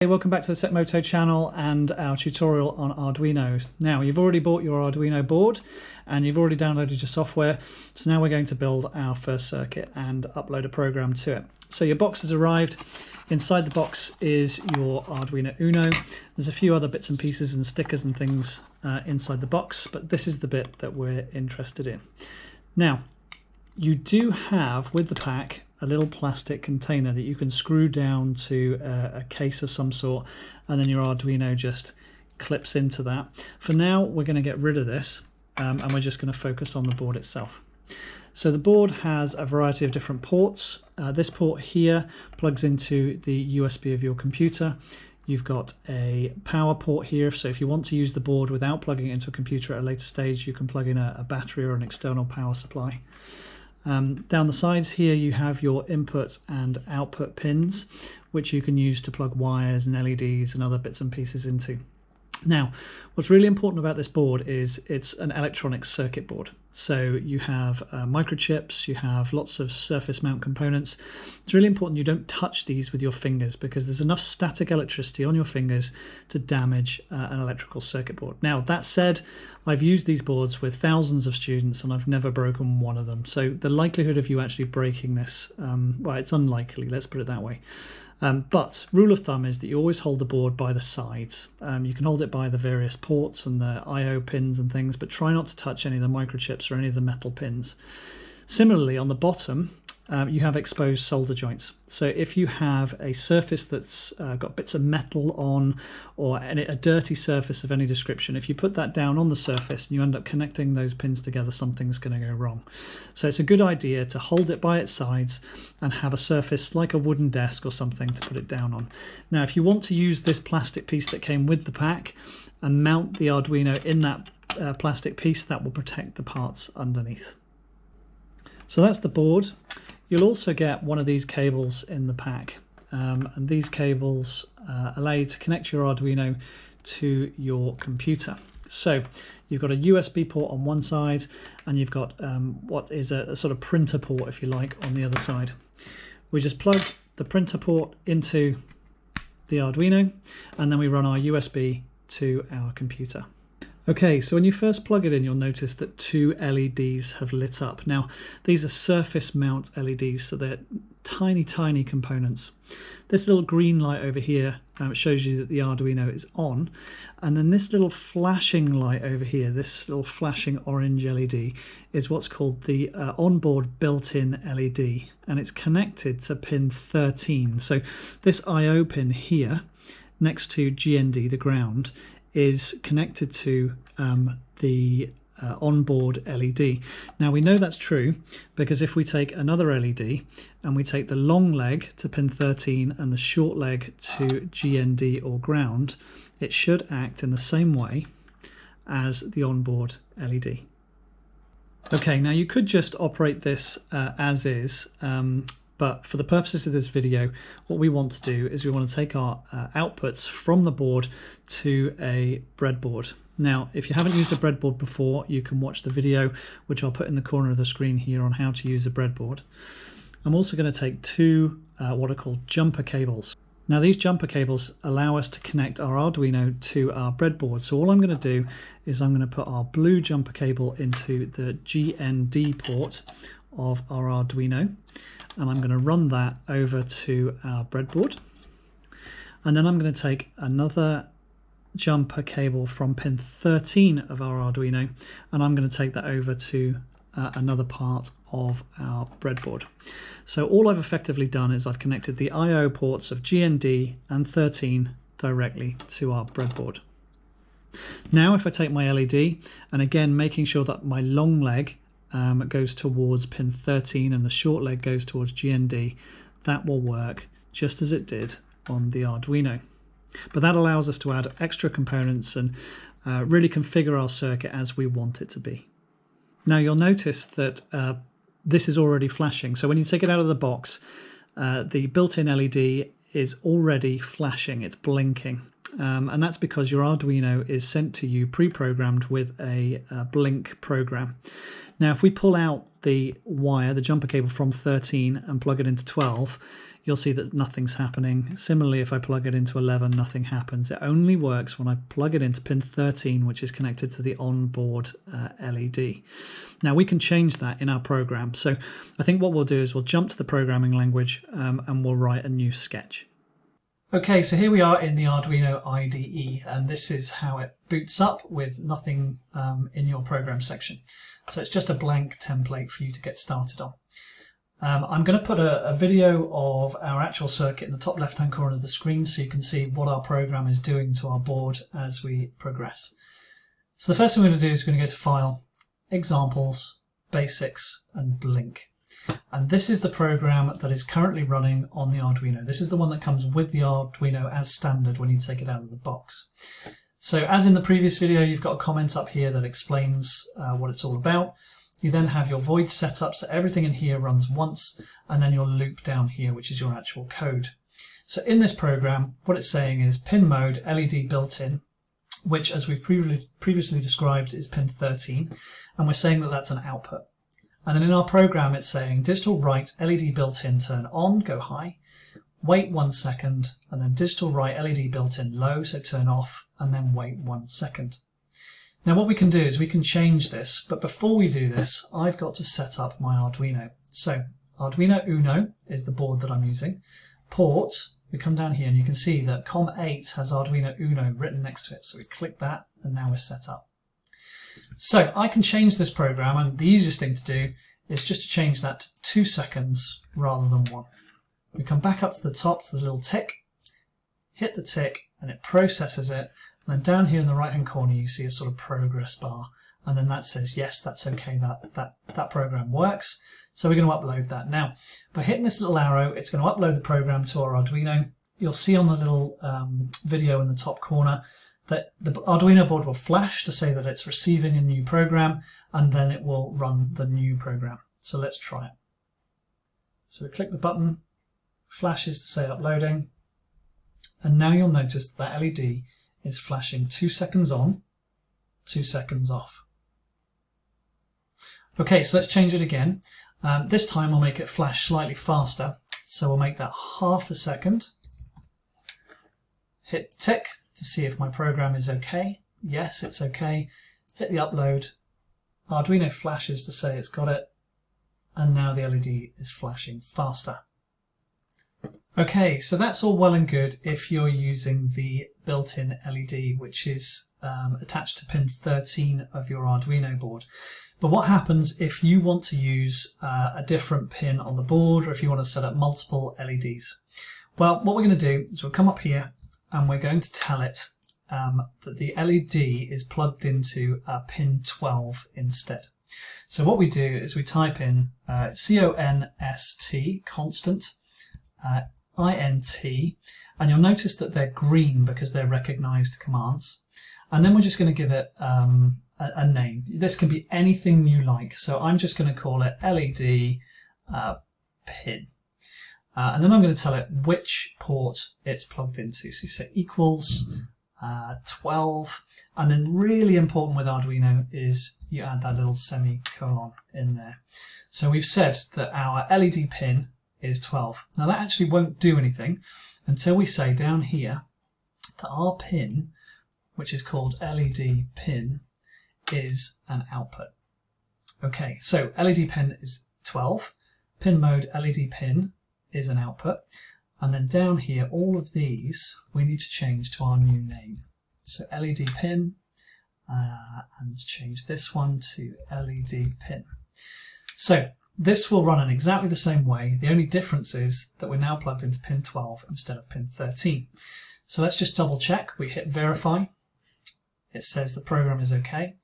Hey, welcome back to the Sekmoto channel and our tutorial on Arduino. Now, you've already bought your Arduino board and you've already downloaded your software. So now we're going to build our first circuit and upload a program to it. So your box has arrived. Inside the box is your Arduino Uno. There's a few other bits and pieces and stickers and things inside the box, but this is the bit that we're interested in. Now, you do have with the pack a little plastic container that you can screw down to a case of some sort, and then your Arduino just clips into that. For now, we're going to get rid of this and we're just going to focus on the board itself. So the board has a variety of different ports. This port here plugs into the USB of your computer. You've got a power port here, so if you want to use the board without plugging it into a computer at a later stage, you can plug in a battery or an external power supply. Down the sides here you have your input and output pins, which you can use to plug wires and LEDs and other bits and pieces into. Now, what's really important about this board is it's an electronic circuit board. So you have microchips, you have lots of surface mount components. It's really important you don't touch these with your fingers because there's enough static electricity on your fingers to damage an electrical circuit board. Now, that said, I've used these boards with thousands of students and I've never broken one of them. So the likelihood of you actually breaking this, well, it's unlikely, let's put it that way. But rule of thumb is that you always hold the board by the sides. You can hold it by the various ports and the I/O pins and things, but try not to touch any of the microchips or any of the metal pins. Similarly, on the bottom, you have exposed solder joints. So if you have a surface that's got bits of metal on, or a dirty surface of any description, if you put that down on the surface and you end up connecting those pins together, something's going to go wrong. So it's a good idea to hold it by its sides and have a surface like a wooden desk or something to put it down on. Now, if you want to use this plastic piece that came with the pack and mount the Arduino in that plastic piece, that will protect the parts underneath. So that's the board. You'll also get one of these cables in the pack, and these cables allow you to connect your Arduino to your computer. So you've got a USB port on one side and you've got what is a sort of printer port, if you like, on the other side. We just plug the printer port into the Arduino and then we run our USB to our computer. Okay, so when you first plug it in, you'll notice that two LEDs have lit up. Now, these are surface mount LEDs, so they're tiny, tiny components. This little green light over here shows you that the Arduino is on. And then this little flashing light over here, this little flashing orange LED, is what's called the onboard built-in LED. And it's connected to pin 13. So this I/O pin here, next to GND, the ground, is connected to the onboard LED. Now we know that's true because if we take another LED and we take the long leg to pin 13 and the short leg to GND or ground, it should act in the same way as the onboard LED. Okay, now you could just operate this as is, but for the purposes of this video, what we want to do is we want to take our outputs from the board to a breadboard. Now, if you haven't used a breadboard before, you can watch the video, which I'll put in the corner of the screen here, on how to use a breadboard. I'm also going to take two what are called jumper cables. Now, these jumper cables allow us to connect our Arduino to our breadboard. So all I'm going to do is I'm going to put our blue jumper cable into the GND port of our Arduino, and I'm going to run that over to our breadboard. And then I'm going to take another jumper cable from pin 13 of our Arduino, and I'm going to take that over to another part of our breadboard. So all I've effectively done is I've connected the I/O ports of GND and 13 directly to our breadboard. Now if I take my LED, and again making sure that my long leg goes towards pin 13 and the short leg goes towards GND, that will work just as it did on the Arduino. But that allows us to add extra components and really configure our circuit as we want it to be. Now you'll notice that this is already flashing. So when you take it out of the box, the built-in LED is already flashing, it's blinking. And that's because your Arduino is sent to you pre-programmed with a blink program. Now if we pull out the wire, the jumper cable from 13 and plug it into 12, you'll see that nothing's happening. Similarly, if I plug it into 11, nothing happens. It only works when I plug it into pin 13, which is connected to the onboard LED. Now we can change that in our program. So I think what we'll do is we'll jump to the programming language and we'll write a new sketch. Okay, so here we are in the Arduino IDE, and this is how it boots up with nothing in your program section. So it's just a blank template for you to get started on. I'm going to put a video of our actual circuit in the top left-hand corner of the screen so you can see what our program is doing to our board as we progress. So the first thing we're going to do is we're going to go to File, Examples, Basics, and Blink. And this is the program that is currently running on the Arduino. This is the one that comes with the Arduino as standard when you take it out of the box. So as in the previous video, you've got a comment up here that explains what it's all about. You then have your void set up, so everything in here runs once, and then your loop down here, which is your actual code. So in this program, what it's saying is pin mode, LED built in, which as we've previously described is pin 13, and we're saying that that's an output. And then in our program, it's saying digital write LED built-in turn on, go high, wait 1 second, and then digital write LED built-in low, so turn off, and then wait 1 second. Now what we can do is we can change this, but before we do this, I've got to set up my Arduino. So Arduino Uno is the board that I'm using. Port, we come down here and you can see that COM8 has Arduino Uno written next to it. So we click that and now we're set up. So I can change this program, and the easiest thing to do is just to change that to 2 seconds rather than 1. We come back up to the top to the little tick, hit the tick, and it processes it. And then down here in the right hand corner you see a sort of progress bar, and then that says yes, that's okay, that program works. So we're going to upload that. Now by hitting this little arrow, it's going to upload the program to our Arduino. You'll see on the little video in the top corner that the Arduino board will flash to say that it's receiving a new program, and then it will run the new program. So let's try it. So we click the button, flashes to say uploading, and now you'll notice that LED is flashing 2 seconds on, 2 seconds off. Okay, so let's change it again. This time I'll make it flash slightly faster, so we'll make that ½ second. Hit tick to see if my program is okay. Yes, it's okay. Hit the upload. Arduino flashes to say it's got it, and now the LED is flashing faster. Okay, so that's all well and good if you're using the built-in LED, which is attached to pin 13 of your Arduino board. But what happens if you want to use a different pin on the board, or if you want to set up multiple LEDs? Well, what we're going to do is we'll come up here and we're going to tell it that the LED is plugged into pin 12 instead. So what we do is we type in CONST, constant, INT, and you'll notice that they're green because they're recognized commands. And then we're just going to give it a name. This can be anything you like. So I'm just going to call it LED pin. And then I'm going to tell it which port it's plugged into. So you say equals 12. And then really important with Arduino is you add that little semicolon in there. So we've said that our LED pin is 12. Now that actually won't do anything until we say down here that our pin, which is called LED pin, is an output. Okay, so LED pin is 12, pin mode LED pin is an output, and then down here all of these we need to change to our new name. So LED pin, and change this one to LED pin. So this will run in exactly the same way. The only difference is that we're now plugged into pin 12 instead of pin 13. So let's just double check. We hit verify. It says the program is okay.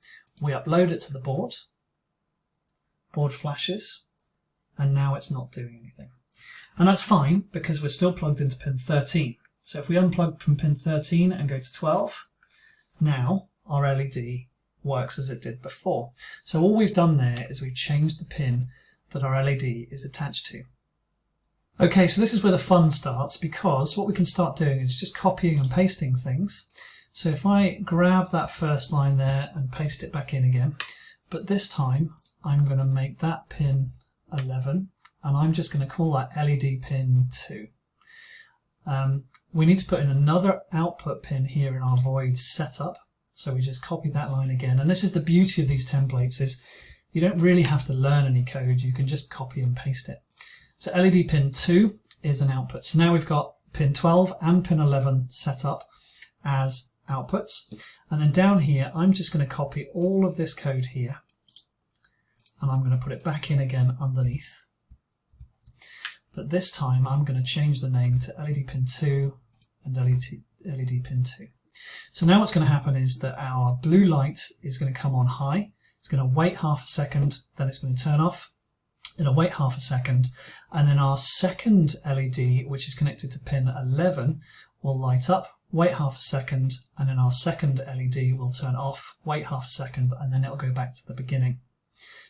We upload it to the board. Board flashes, and now it's not doing anything. And that's fine because we're still plugged into pin 13. So if we unplug from pin 13 and go to 12, now our LED works as it did before. So all we've done there is we've changed the pin that our LED is attached to. Okay, so this is where the fun starts, because what we can start doing is just copying and pasting things. So if I grab that first line there and paste it back in again, but this time I'm going to make that pin 11, and I'm just going to call that LED pin 2. we need to put in another output pin here in our void setup. So we just copy that line again. And this is the beauty of these templates, is you don't really have to learn any code. You can just copy and paste it. So LED pin 2 is an output. So now we've got pin 12 and pin 11 set up as outputs. And then down here, I'm just going to copy all of this code here. And I'm going to put it back in again underneath. But this time I'm going to change the name to LED pin 2 and LED pin 2. So now what's going to happen is that our blue light is going to come on high. It's going to wait half a second, then it's going to turn off. It'll wait half a second, and then our second LED, which is connected to pin 11, will light up, wait half a second, and then our second LED will turn off, wait half a second, and then it'll go back to the beginning.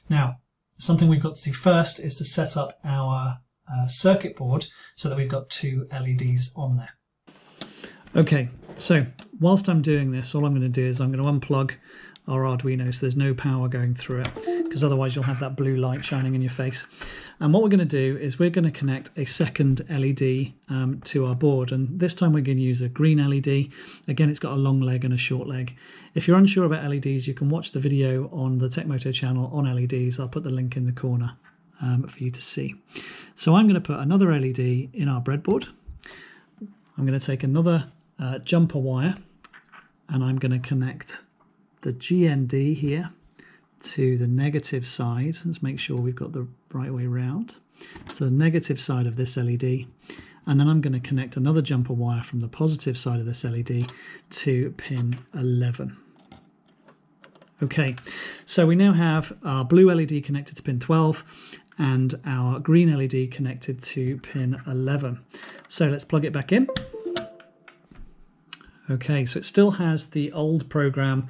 Now, something we've got to do first is to set up our circuit board so that we've got 2 LEDs on there. Okay, so whilst I'm doing this, all I'm going to do is I'm going to unplug our Arduino so there's no power going through it, because otherwise you'll have that blue light shining in your face. And what we're going to do is we're going to connect a second LED to our board, and this time we're going to use a green LED. Again, it's got a long leg and a short leg. If you're unsure about LEDs, you can watch the video on the TechMoto channel on LEDs. I'll put the link in the corner for you to see. So I'm going to put another LED in our breadboard. I'm going to take another jumper wire, and I'm going to connect the GND here to the negative side. Let's make sure we've got the right way round. So the negative side of this LED, and then I'm going to connect another jumper wire from the positive side of this LED to pin 11. Okay, so we now have our blue LED connected to pin 12 and our green LED connected to pin 11. So let's plug it back in. Okay, so it still has the old program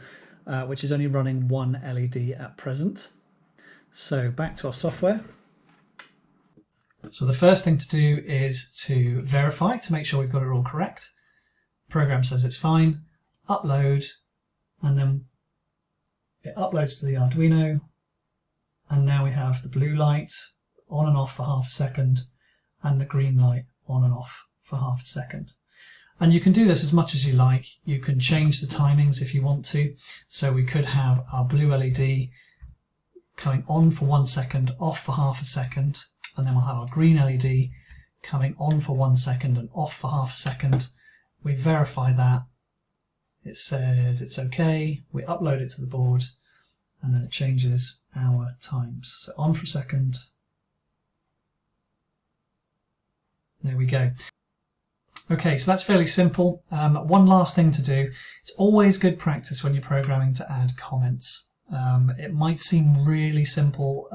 which is only running 1 LED at present. So back to our software. So the first thing to do is to verify to make sure we've got it all correct. Program says it's fine. Upload, and then it uploads to the Arduino, and now we have the blue light on and off for half a second and the green light on and off for half a second. And you can do this as much as you like. You can change the timings if you want to. So we could have our blue LED coming on for 1 second, off for half a second, and then we'll have our green LED coming on for 1 second and off for half a second. We verify that. It says it's okay. We upload it to the board, and then it changes our times. So on for a second. There we go. Okay, so that's fairly simple. One last thing to do. It's always good practice when you're programming to add comments. It might seem really simple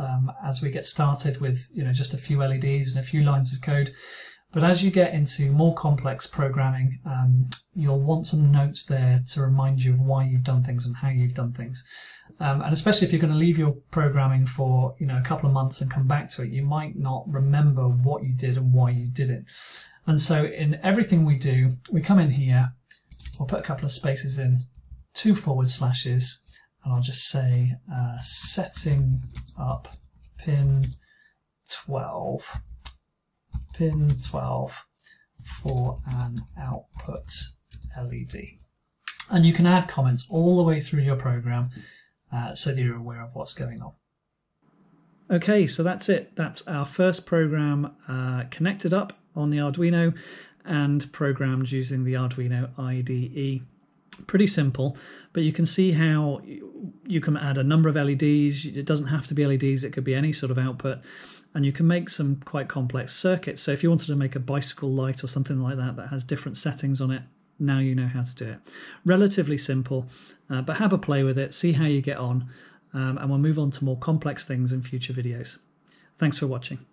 as we get started with just a few LEDs and a few lines of code, but as you get into more complex programming, you'll want some notes there to remind you of why you've done things and how you've done things. And especially if you're going to leave your programming for a couple of months and come back to it, you might not remember what you did and why you did it. And so in everything we do, we come in here, we'll put a couple of spaces in, 2 forward slashes, and I'll just say setting up pin 12 for an output LED. And you can add comments all the way through your program so that you're aware of what's going on. Okay, so that's it. That's our first program connected up on the Arduino and programmed using the Arduino IDE. Pretty simple, but you can see how you can add a number of LEDs. It doesn't have to be LEDs, it could be any sort of output, and you can make some quite complex circuits. So if you wanted to make a bicycle light or something like that that has different settings on it, now you know how to do it. Relatively simple, but have a play with it, see how you get on, and we'll move on to more complex things in future videos. Thanks for watching.